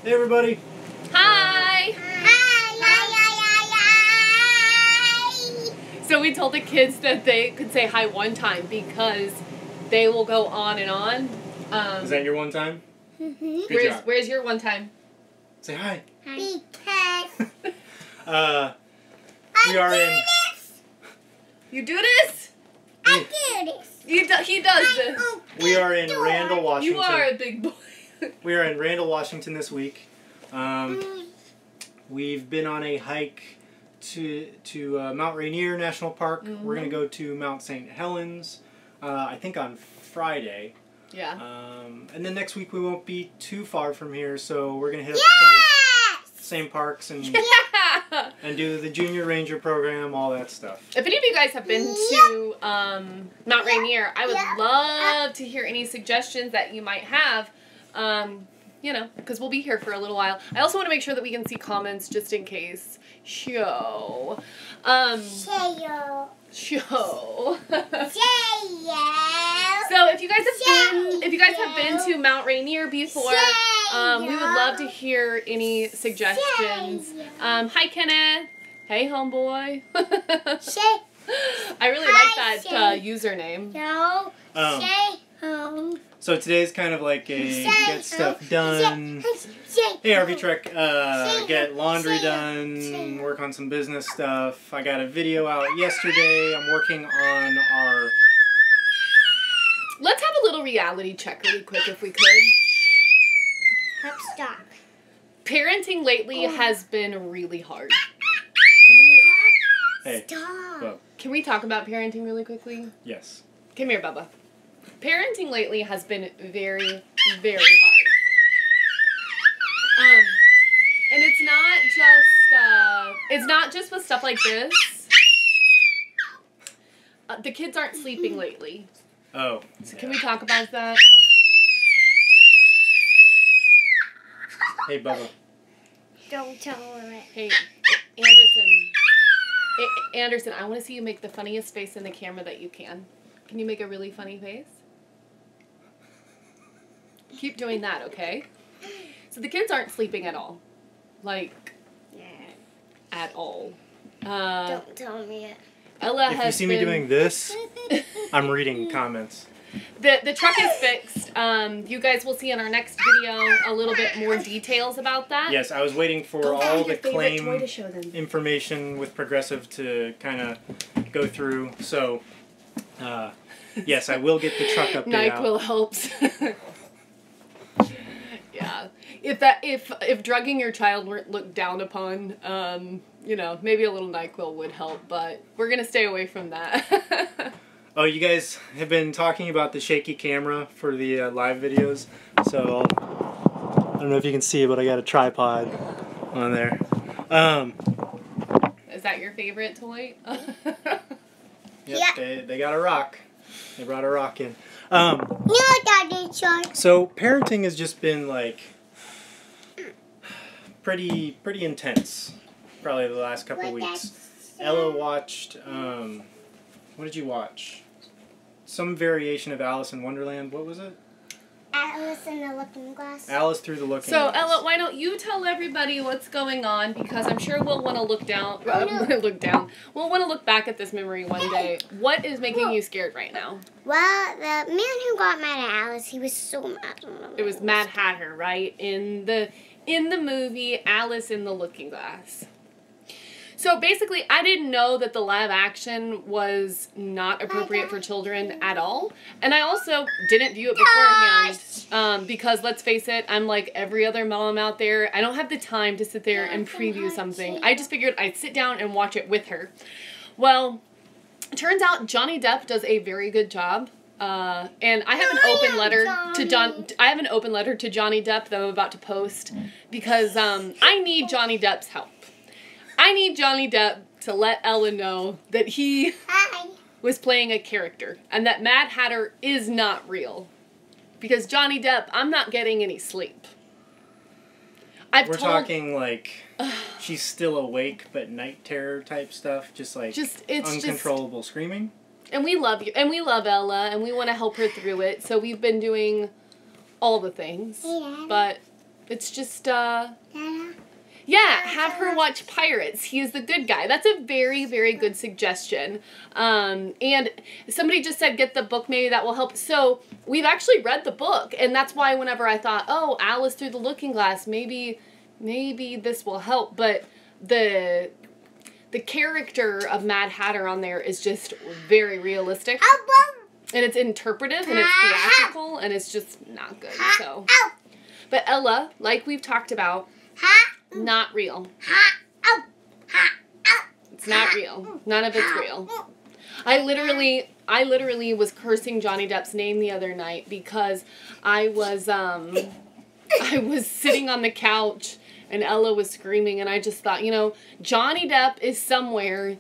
Hey everybody. Hi. Hi. So we told the kids that they could say hi one time because they will go on and on. Is that your one time? Mm-hmm. Good job. Where's your one time? Say hi. Because We are in. You do this? I do this. He does this. We are in Randall, Washington. You are a big boy. We are in Randall, Washington this week. We've been on a hike to Mount Rainier National Park. Mm-hmm. We're gonna go to Mount St. Helens. I think on Friday. Yeah. And then next week we won't be too far from here, so we're gonna hit up Yes! some of the same parks and Yeah. and do the Junior Ranger program, all that stuff. If any of you guys have been to Mount Rainier, I would love to hear any suggestions that you might have. You know, because we'll be here for a little while. I also want to make sure that we can see comments just in case. Show. Shayo. Show. Shayo. So if you guys have been to Mount Rainier before, we would love to hear any suggestions. Hi Kenneth. Hey homeboy. I really like that username. No. Say So today's kind of like a get stuff done. Hey RV Trek, get laundry done, work on some business stuff. I got a video out yesterday. I'm working on our... Let's have a little reality check really quick if we could. Stop. Parenting lately has been really hard. Hey, Stop. Bub. Can we talk about parenting really quickly? Yes. Come here, Bubba. Parenting lately has been very, very hard. And it's not just with stuff like this. The kids aren't sleeping lately. Oh. So can we talk about that? Hey Bubba. Don't tell her it. Hey, Anderson, I want to see you make the funniest face in the camera that you can. Can you make a really funny face? Keep doing that, okay? So the kids aren't sleeping at all. Like, at all. Don't tell me it. Ella If you see me doing this, I'm reading comments. The truck is fixed. You guys will see in our next video a little bit more details about that. Yes, I was waiting for Go all find the your favorite claim toy to show them. information with Progressive to kind of go through. So, yes, I will get the truck update out. NyQuil helps. Yeah. If drugging your child weren't looked down upon, you know, maybe a little NyQuil would help, but we're gonna stay away from that. Oh, you guys have been talking about the shaky camera for the live videos, so I don't know if you can see it, but I got a tripod on there. Is that your favorite toy? Yep, they got a rock. They brought a rock in. No, Daddy, short. So parenting has just been like pretty intense, probably the last couple weeks. Ella watched. What did you watch? Some variation of Alice in Wonderland. What was it? Alice in the Looking Glass. Alice Through the Looking So Glass. Ella, why don't you tell everybody what's going on? Because I'm sure we'll want to look down. We'll want to look back at this memory one day. What is making you scared right now? Well, the man who got mad at Alice, he was so mad. It was Mad Hatter, right? In the movie Alice in the Looking Glass. So basically, I didn't know that the live action was not appropriate for children at all. And I also didn't view it beforehand because, let's face it, I'm like every other mom out there. I don't have the time to sit there and preview something. I just figured I'd sit down and watch it with her. Well, it turns out Johnny Depp does a very good job. And I have an open letter to I have an open letter to Johnny Depp that I'm about to post because I need Johnny Depp's help. I need Johnny Depp to let Ella know that he was playing a character and that Mad Hatter is not real. Because Johnny Depp, I'm not getting any sleep. We're talking like she's still awake but night terror type stuff, just like uncontrollable screaming. And we love you, and we love Ella, and we want to help her through it. So we've been doing all the things, but It's just, yeah, have her watch Pirates. He is the good guy. That's a very, very good suggestion. And somebody just said get the book, maybe that will help. So we've actually read the book, and that's why whenever I thought, oh, Alice Through the Looking Glass, maybe this will help. But the character of Mad Hatter on there is just very realistic. And it's interpretive, and it's theatrical, and it's just not good. So, but Ella, like we've talked about, not real. It's not real. None of it's real. I literally was cursing Johnny Depp's name the other night because I was sitting on the couch and Ella was screaming, and I just thought, you know, Johnny Depp is somewhere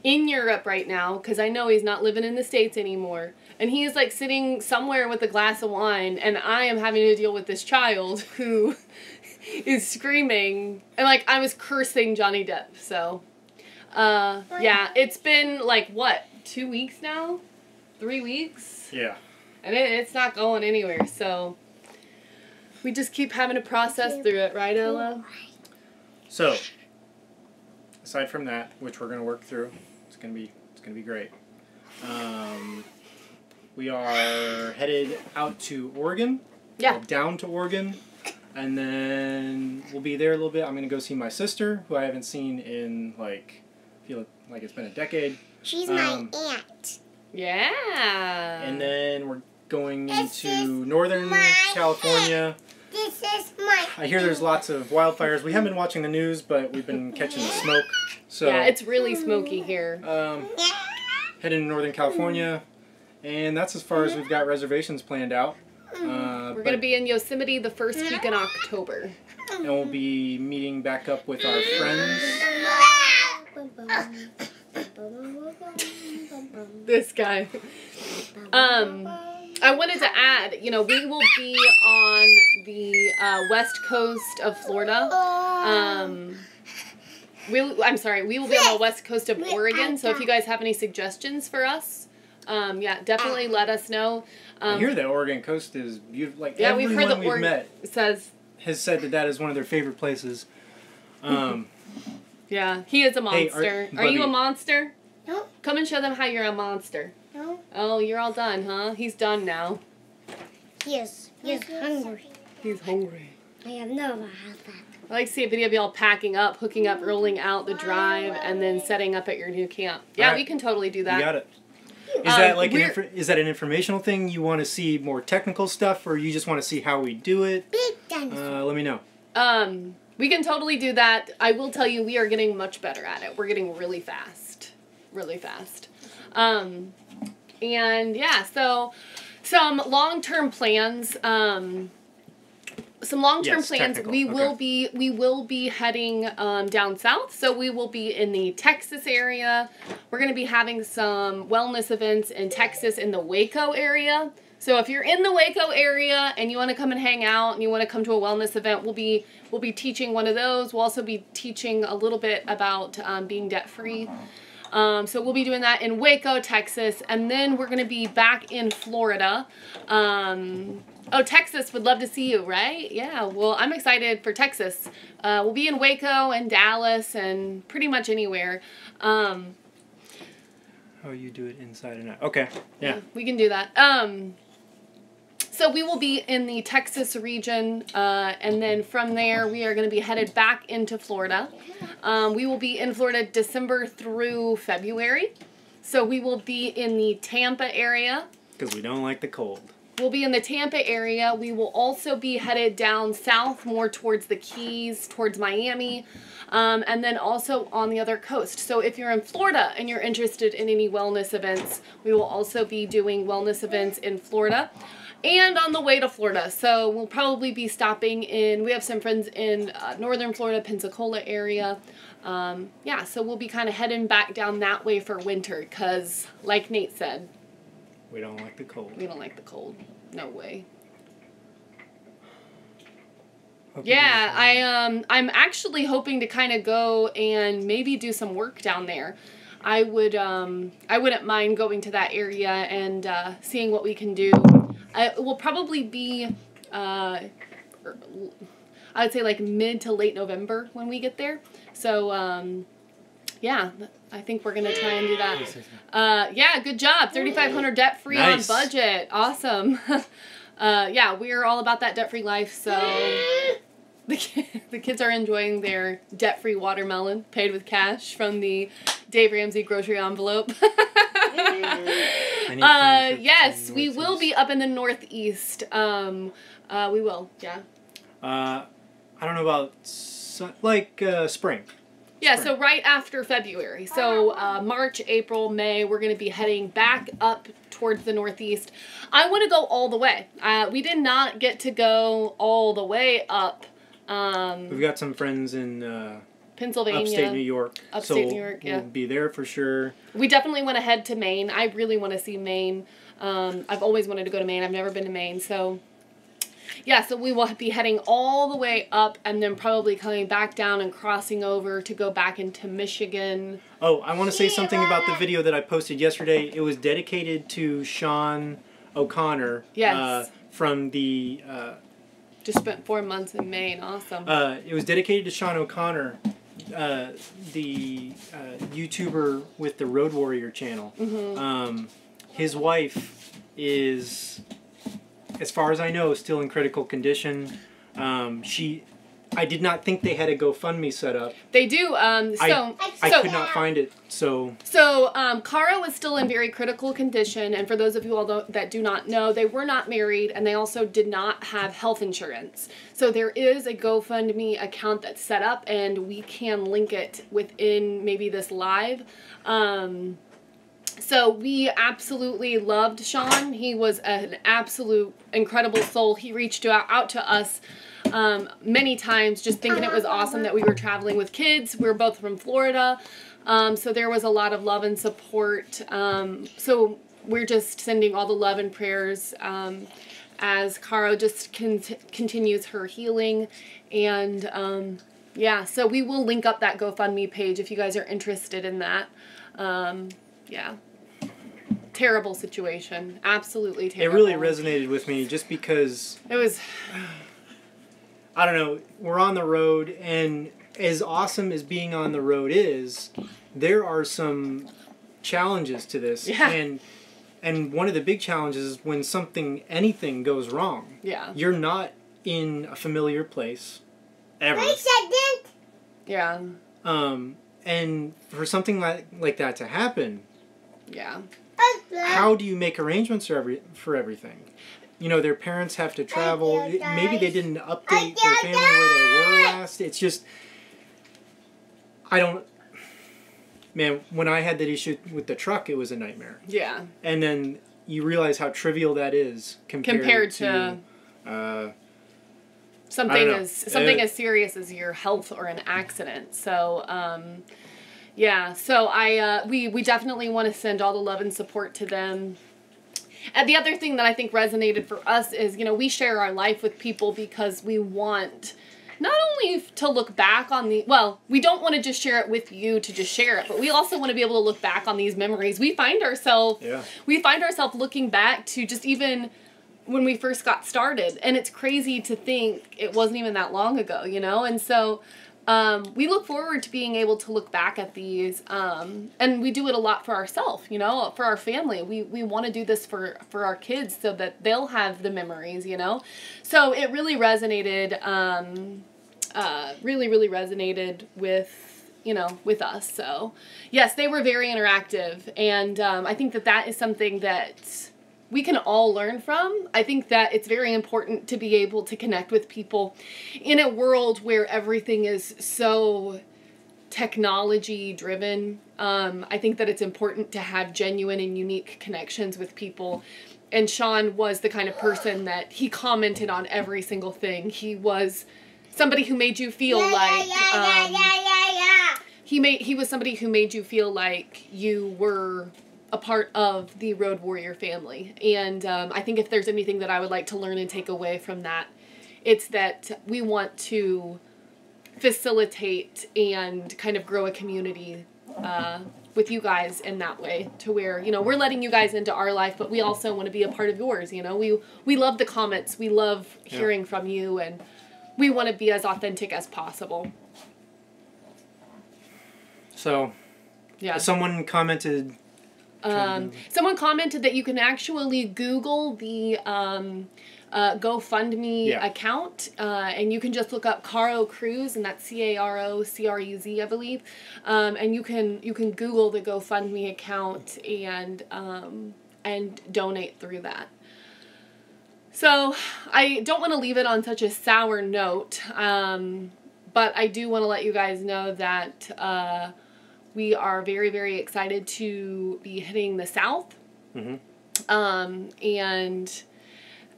in Europe right now, because I know he's not living in the States anymore, and he is like sitting somewhere with a glass of wine, and I am having to deal with this child who is screaming, and like I was cursing Johnny Depp. So yeah, it's been like what, 2 weeks now, 3 weeks, yeah, and it's not going anywhere, so we just keep having to process through it, right, Ella? So aside from that, which we're gonna work through, it's gonna be great. We are headed out to Oregon. Yeah. Down to Oregon. And then we'll be there a little bit. I'm going to go see my sister, who I haven't seen in, like, feel like it's been a decade. She's my aunt. Yeah. And then we're going into Northern California. This is my I hear there's lots of wildfires. We haven't been watching the news, but we've been catching the smoke. So yeah, it's really smoky here. Heading to Northern California. And that's as far as we've got reservations planned out. We're going to be in Yosemite the first week in October. And we'll be meeting back up with our friends. This guy. I wanted to add, you know, we will be on the west coast of Florida. We will be on the west coast of Oregon. So if you guys have any suggestions for us, yeah, definitely let us know. I hear the Oregon coast is beautiful. Like, yeah, we've heard the we've met has said that is one of their favorite places. Yeah, he is a monster. Hey, are you a monster? No. Come and show them how you're a monster. No. Oh, you're all done, huh? He's done now. Yes. Yes. Hungry. He's hungry. I have no idea how that. I like to see a video of y'all packing up, hooking up, rolling out the drive, and then setting up at your new camp. Yeah, right. We can totally do that. You got it. Is that like is that an informational thing? You want to see more technical stuff, or you just want to see how we do it? Big dinosaur. Let me know. We can totally do that. I will tell you, we are getting much better at it. We're getting really fast. Really fast. And yeah, so some long-term plans. Yes, technical. We will be heading down south. So we will be in the Texas area. We're going to be having some wellness events in Texas in the Waco area. So if you're in the Waco area and you want to come and hang out and you want to come to a wellness event, we'll be teaching one of those. We'll also be teaching a little bit about being debt-free. So we'll be doing that in Waco, Texas, and then we're going to be back in Florida. Oh, Texas would love to see you, right? Yeah, well, I'm excited for Texas. We'll be in Waco and Dallas and pretty much anywhere. Oh, you do it inside and out. Okay, yeah. We can do that. So we will be in the Texas region, and then from there we are going to be headed back into Florida. We will be in Florida December through February. So we will be in the Tampa area. Because we don't like the cold. We'll be in the Tampa area. We will also be headed down south, more towards the Keys, towards Miami, and then also on the other coast. So if you're in Florida and you're interested in any wellness events, we will also be doing wellness events in Florida and on the way to Florida. So we'll probably be stopping in, we have some friends in northern Florida, Pensacola area. Yeah, so we'll be kind of heading back down that way for winter because, like Nate said, we don't like the cold. We don't like the cold. No way. Hope yeah, I'm actually hoping to kind of go and maybe do some work down there. I wouldn't mind going to that area and seeing what we can do. It will probably be I would say like mid to late November when we get there. So, yeah, I think we're going to try and do that. Yeah, good job. 3,500 debt-free Nice. on budget. Awesome. Yeah, we're all about that debt-free life, so the kids are enjoying their debt-free watermelon paid with cash from the Dave Ramsey grocery envelope. Yes, we will be up in the Northeast. We will, yeah. I don't know about spring. Yeah, so right after February. So March, April, May, we're going to be heading back up towards the Northeast. I want to go all the way. We did not get to go all the way up. We've got some friends in Pennsylvania. upstate New York. Upstate New York, yeah. We'll be there for sure. We definitely want to head to Maine. I really want to see Maine. I've always wanted to go to Maine. I've never been to Maine, so... Yeah, so we will be heading all the way up and then probably coming back down and crossing over to go back into Michigan. Oh, I want to say something about the video that I posted yesterday. It was dedicated to Sean O'Connor. Yes. From the... Just spent 4 months in Maine. Awesome. It was dedicated to Sean O'Connor, the YouTuber with the Road Warrior channel. Mm-hmm. His wife is... as far as I know, still in critical condition. I did not think they had a GoFundMe set up. They do. I could not find it. So Cara was still in very critical condition, and for those of you all that do not know, they were not married, and they also did not have health insurance. So there is a GoFundMe account that's set up, and we can link it within maybe this live. So we absolutely loved Sean. He was an absolute incredible soul. He reached out to us many times, just thinking it was awesome that we were traveling with kids. We were both from Florida, so there was a lot of love and support. So we're just sending all the love and prayers as Cara just continues her healing. And yeah, so we will link up that GoFundMe page if you guys are interested in that. Yeah. Terrible situation. Absolutely terrible. It really resonated with me just because... It was... I don't know. We're on the road, and as awesome as being on the road is, there are some challenges to this. Yeah. And one of the big challenges is when anything goes wrong. Yeah. You're not in a familiar place ever. Yeah. And for something like that to happen... Yeah. How do you make arrangements for everything? You know, their parents have to travel. Maybe they didn't update their family where they were last. It's just... Man, when I had that issue with the truck, it was a nightmare. Yeah. And then you realize how trivial that is compared to something as serious as your health or an accident. So, yeah, so we definitely want to send all the love and support to them. And the other thing that I think resonated for us is, you know, we share our life with people because we want not only to look back on we don't want to just share it with you to just share it, but we also want to be able to look back on these memories. We find ourselves looking back to just even when we first got started, and it's crazy to think it wasn't even that long ago, you know, and so... we look forward to being able to look back at these, and we do it a lot for ourselves, you know, for our family. We want to do this for our kids so that they'll have the memories, you know. So it really resonated, really resonated with us. So yes, they were very interactive, and I think that is something that we can all learn from. I think that it's very important to be able to connect with people in a world where everything is so technology driven. I think that it's important to have genuine and unique connections with people. And Sean was the kind of person that he commented on every single thing. He was somebody who made you feel he was somebody who made you feel like you were a part of the Road Warrior family. And I think if there's anything that I would like to learn and take away from that, it's that we want to facilitate and kind of grow a community with you guys in that way, to where, you know, we're letting you guys into our life, but we also want to be a part of yours, you know. We love the comments. We love hearing from you, and we want to be as authentic as possible. So, yeah. Someone commented that you can actually Google the GoFundMe account, and you can just look up Caro Cruz, and that's CaroCruz, I believe, and you can Google the GoFundMe account and donate through that. So I don't want to leave it on such a sour note, but I do want to let you guys know that we are very, very excited to be hitting the South. Mm-hmm.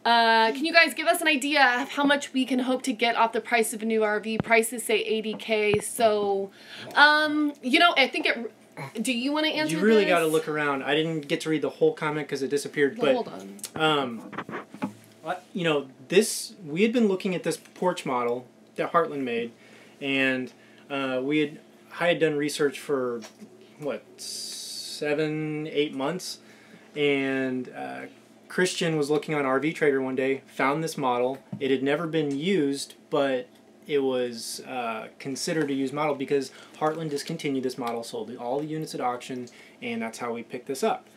Can you guys give us an idea of how much we can hope to get off the price of a new RV? Prices say $80K. So, I think it... Do you want to answer this? You really got to look around. I didn't get to read the whole comment because it disappeared. Well, but hold on. We had been looking at this porch model that Heartland made, and I had done research for 7-8 months, and Christian was looking on RV Trader one day, found this model. It had never been used, but it was considered a used model because Heartland discontinued this model, sold all the units at auction, and that's how we picked this up.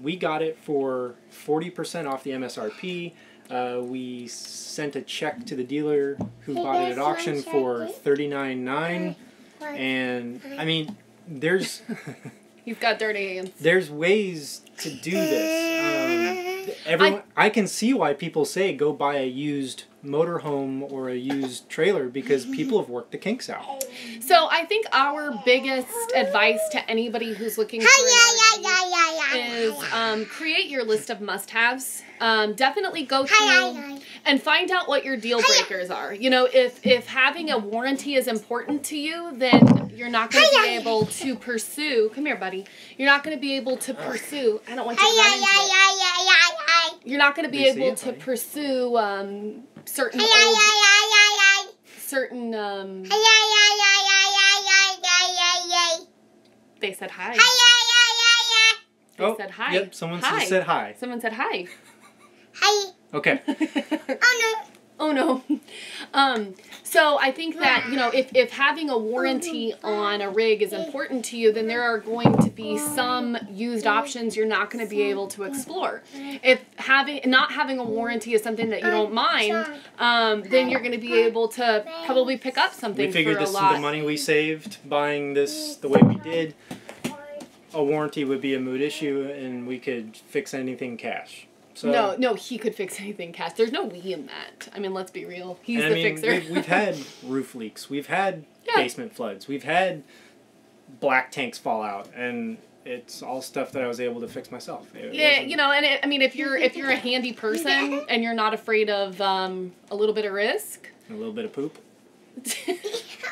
We got it for 40% off the MSRP. We sent a check to the dealer who bought it at auction for $39,900. And I mean, there's you've got dirty hands. There's ways to do this. I can see why people say go buy a used motorhome or a used trailer because people have worked the kinks out. So I think our biggest advice to anybody who's looking for an RV is create your list of must-haves. Definitely go through and find out what your deal breakers are. If having a warranty is important to you, then you're not going to be able to pursue. Come here, buddy. You're not going to be able to pursue. I don't want you to run into it. You're not going to be able to pursue certain They said hi. They said hi. Yep, someone said hi. Someone said hi. Hi. Okay. Oh no. So I think that, if having a warranty on a rig is important to you, then there are going to be some used options you're not going to be able to explore. If not having a warranty is something that you don't mind, then you're going to be able to probably pick up something for a lot. We figured the money we saved buying this the way we did, a warranty would be a moot issue and we could fix anything cash. So, no, he could fix anything cash. There's no we in that. I mean, let's be real. He's the fixer. We've had roof leaks. We've had basement floods. We've had black tanks fall out, and it's all stuff that I was able to fix myself. If you're a handy person and you're not afraid of a little bit of risk, a little bit of poop.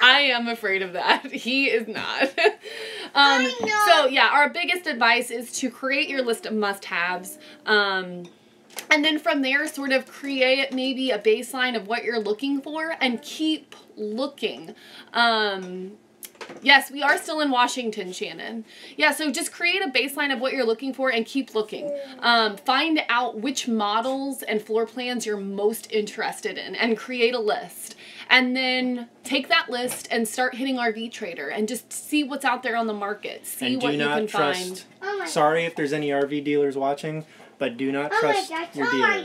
I am afraid of that. He is not. So our biggest advice is to create your list of must-haves. And then from there, sort of create maybe a baseline of what you're looking for and keep looking. Yes, we are still in Washington, Shannon. Yeah, so just create a baseline of what you're looking for and keep looking. Find out which models and floor plans you're most interested in and create a list. And then take that list and start hitting RV Trader and just see what's out there on the market. See what you can find. Sorry if there's any RV dealers watching, but do not trust your dealer.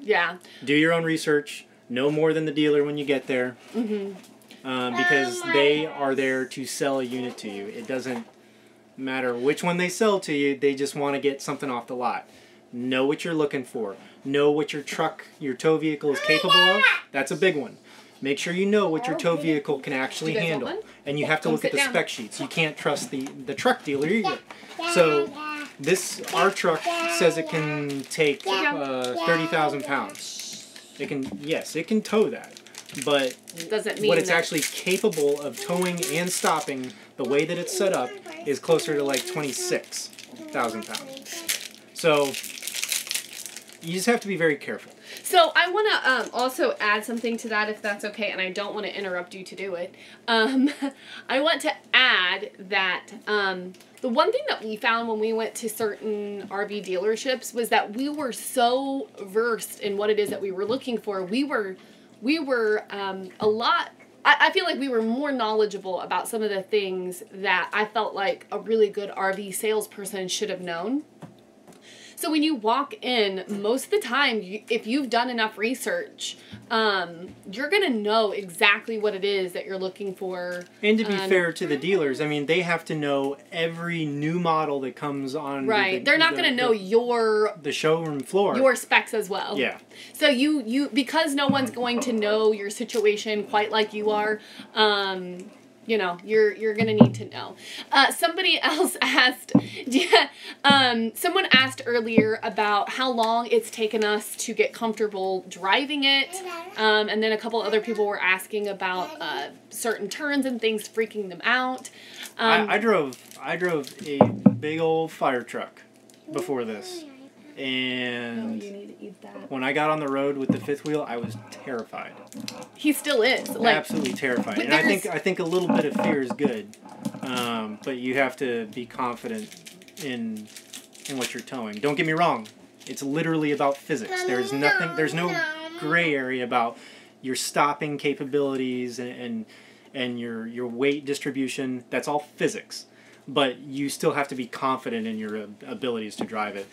Yeah. Do your own research. Know more than the dealer when you get there. Mm-hmm. Because they are there to sell a unit to you. It doesn't matter which one they sell to you. They just want to get something off the lot. Know what you're looking for. Know what your tow vehicle is capable of. That's a big one. Make sure you know what your tow vehicle can actually handle. And you have to look at the spec sheets. You can't trust the truck dealer either. So our truck says it can take 30,000 pounds. It can tow that. But what it's actually capable of towing and stopping, the way that it's set up, is closer to like 26,000 pounds. So you just have to be very careful. So I want to also add something to that, if that's okay, and I don't want to interrupt you to do it. I want to add that the one thing that we found when we went to certain RV dealerships was that we were so versed in what it is that we were looking for. We were we were a lot. I feel like we were more knowledgeable about some of the things that I felt like a really good RV salesperson should have known. So when you walk in, most of the time, if you've done enough research, you're going to know exactly what it is that you're looking for. And to be fair to the dealers, I mean, they have to know every new model that comes on. Right. They're not going to know the showroom floor. Your specs as well. Yeah. So you because no one's going to know your situation quite like you are, you know, you're gonna need to know. Somebody else asked, someone asked earlier about how long it's taken us to get comfortable driving it, and then a couple other people were asking about certain turns and things freaking them out. I drove a big old fire truck before this, and you need to eat that. When I got on the road with the fifth wheel, I was terrified. He still is. Like, absolutely terrified. And I think a little bit of fear is good, but you have to be confident in what you're towing. Don't get me wrong; it's literally about physics. There's no gray area about your stopping capabilities and your weight distribution. That's all physics. But you still have to be confident in your abilities to drive it.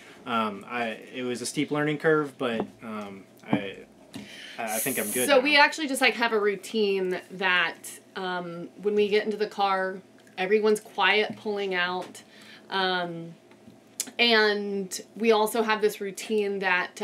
It was a steep learning curve, but I think I'm good. So now. we actually just like have a routine that when we get into the car, everyone's quiet pulling out. And we also have this routine that,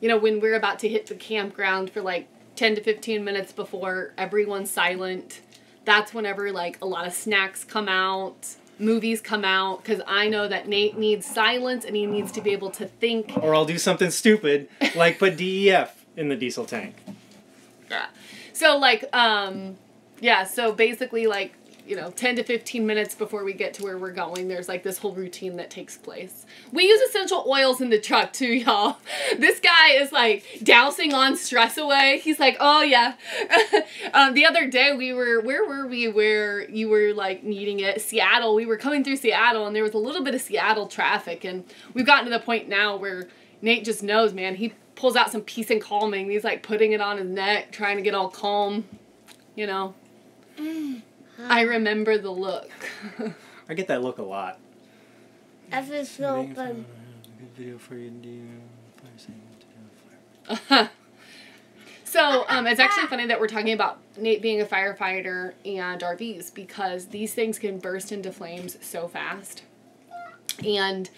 you know, when we're about to hit the campground for like 10 to 15 minutes before everyone's silent, that's whenever like a lot of snacks come out. Movies come out, because I know that Nate needs silence and he needs to be able to think. Or I'll do something stupid, like put DEF in the diesel tank. Yeah. So, like, yeah, so basically, like, you know, 10 to 15 minutes before we get to where we're going, there's, like, this whole routine that takes place. We use essential oils in the truck, too, y'all. This guy is, like, dousing on Stress Away. He's like, oh, yeah. The other day, where were we where you were, like, needing it? Seattle. We were coming through Seattle, and there was a little bit of Seattle traffic, and we've gotten to the point now where Nate just knows, man. He pulls out some Peace and Calming. He's, like, putting it on his neck, trying to get all calm, you know. I remember the look. I get that look a lot. That is so fun. Good video for you to do. So, it's actually funny that we're talking about Nate being a firefighter and RVs, because these things can burst into flames so fast. And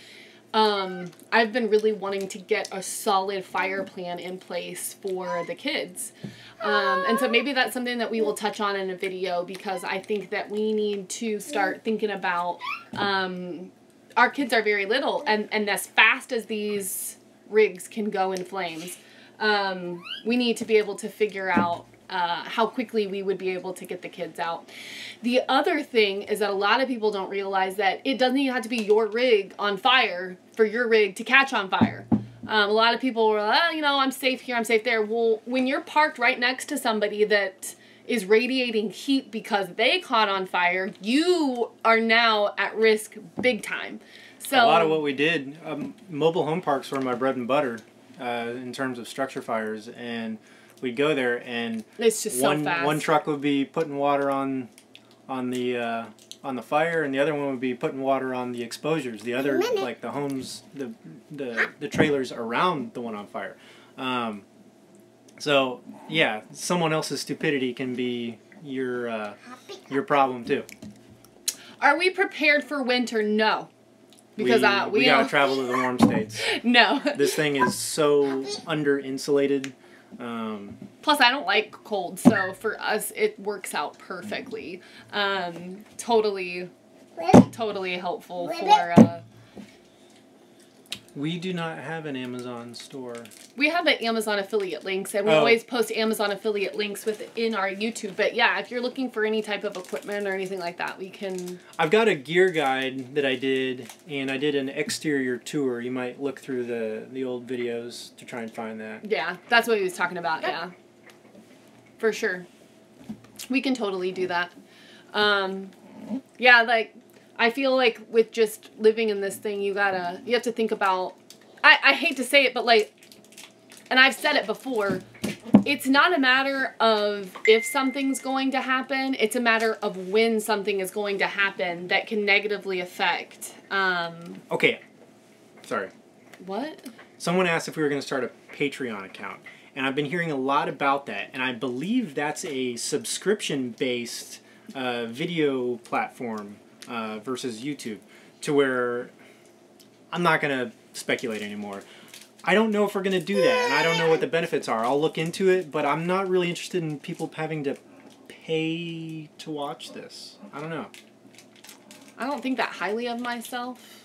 I've been really wanting to get a solid fire plan in place for the kids. And so maybe that's something that we will touch on in a video, because I think that we need to start thinking about, our kids are very little, and as fast as these rigs can go in flames, we need to be able to figure out how quickly we would be able to get the kids out. The other thing is that a lot of people don't realize that it doesn't even have to be your rig on fire for your rig to catch on fire. A lot of people were like, oh, you know, I'm safe here, I'm safe there. Well, when you're parked right next to somebody that is radiating heat because they caught on fire, you are now at risk big time. So a lot of what we did, mobile home parks were my bread and butter in terms of structure fires, and we'd go there, and it's just so fast. One truck would be putting water on the fire, and the other one would be putting water on the exposures. The other, like the homes, the trailers around the one on fire. So yeah, someone else's stupidity can be your problem too. Are we prepared for winter? No. Because we gotta travel to the warm states. No. This thing is so under insulated. Plus, I don't like cold, so for us, it works out perfectly. Totally helpful for. We do not have an Amazon store. We have an Amazon affiliate links, and we always post Amazon affiliate links within our YouTube. But yeah, if you're looking for any type of equipment or anything like that, we can... I've got a gear guide that I did, and I did an exterior tour. You might look through the old videos to try and find that. Yeah, that's what he was talking about, yeah. For sure. We can totally do that. Yeah, like... I feel like with just living in this thing, you have to think about, I hate to say it, but like, and I've said it before, it's not a matter of if something's going to happen. It's a matter of when something is going to happen that can negatively affect. Okay. Sorry. What? Someone asked if we were going to start a Patreon account. And I've been hearing a lot about that. And I believe that's a subscription-based video platform versus YouTube. To where I'm not going to speculate anymore. I don't know if we're going to do that. And I don't know what the benefits are. I'll look into it. But I'm not really interested in people having to pay to watch this. I don't know. I don't think that highly of myself.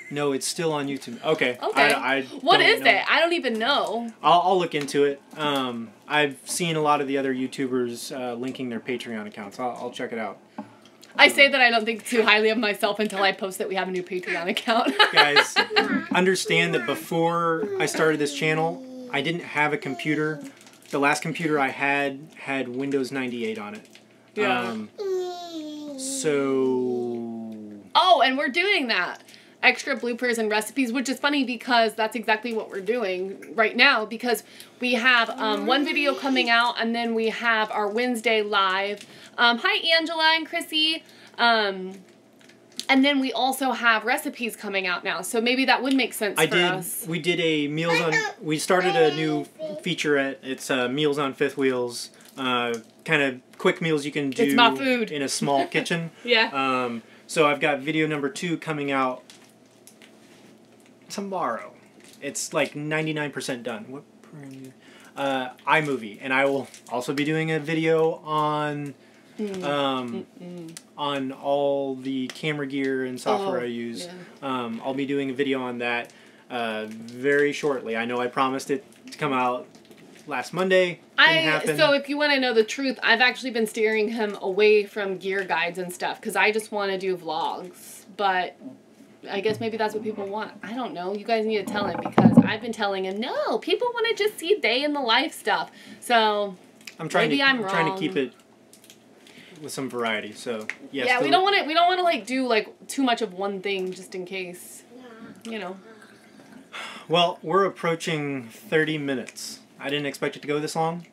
No, it's still on YouTube. Okay. Okay. What is it? I don't even know. I'll look into it. I've seen a lot of the other YouTubers linking their Patreon accounts. I'll check it out. I say that I don't think too highly of myself until I post that we have a new Patreon account. Guys, understand that before I started this channel, I didn't have a computer. The last computer I had Windows 98 on it. Yeah. Oh, and we're doing that. Extra bloopers and recipes, which is funny because that's exactly what we're doing right now, because we have one video coming out and then we have our Wednesday live. Hi Angela and Chrissy. And then we also have recipes coming out now, so maybe that would make sense for us. We did a Meals on... We started a new featurette. It's Meals on Fifth Wheels. Kind of quick meals you can do it's my food. In a small kitchen. Yeah. So I've got video number 2 coming out tomorrow. It's like 99% done. What iMovie, and I will also be doing a video on all the camera gear and software I use. Yeah. I'll be doing a video on that very shortly. I know I promised it to come out last Monday. So if you want to know the truth, I've actually been steering him away from gear guides and stuff because I just want to do vlogs, but I guess maybe that's what people want. I don't know. You guys need to tell him because I've been telling him, no, people want to just see day in the life stuff. So I'm trying I'm trying to keep it with some variety. So yes. Yeah, we don't want to like do like too much of one thing just in case. You know. Well, we're approaching 30 minutes. I didn't expect it to go this long.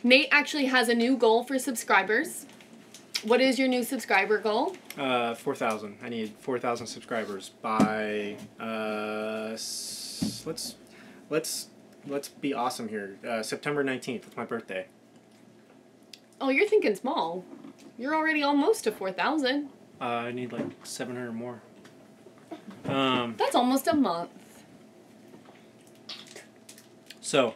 Nate actually has a new goal for subscribers. What is your new subscriber goal? 4,000. I need 4,000 subscribers by let's be awesome here. September 19th. It's my birthday. Oh, you're thinking small. You're already almost to 4,000. I need like 700 more. That's almost a month. So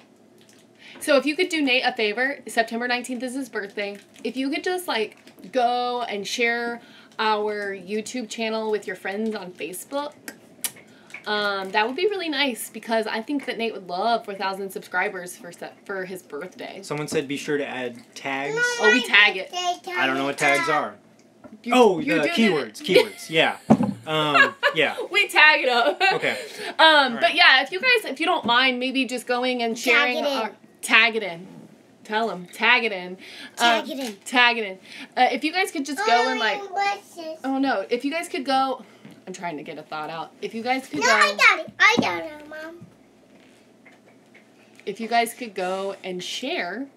if you could do Nate a favor, September 19th is his birthday. If you could just like go and share our YouTube channel with your friends on Facebook, that would be really nice because I think that Nate would love 4,000 subscribers for his birthday. Someone said be sure to add tags. Oh, we tag it. I don't know what tags are. The keywords. Keywords. Yeah. Yeah. We tag it up. Okay. Right. But yeah, if you don't mind, maybe just going and sharing tag it in. Tell them. Tag it in. Tag it in. If you guys could just go and like... Oh, no. If you guys could go... I'm trying to get a thought out. If you guys could go... I got it, Mom. If you guys could go and share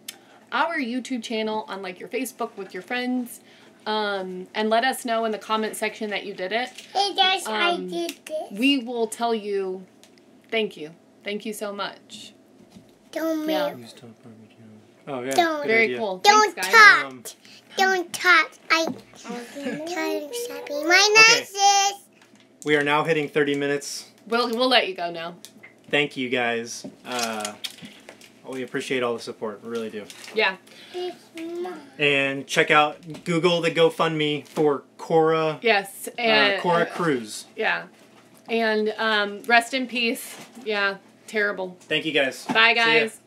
our YouTube channel on like your Facebook with your friends, and let us know in the comment section that you did it. Hey guys, I did this. We will tell you thank you. Thank you so much. Don't move. Oh, yeah. Don't. Very cool. Don't Thanks, touch. Don't touch. I'm tapping my noses. We are now hitting 30 minutes. We'll let you go now. Thank you guys. We appreciate all the support. We really do. Yeah. And check out Google the GoFundMe for Cora. Yes. And Cora Cruz. Yeah. And rest in peace. Yeah. Terrible. Thank you guys. Bye guys.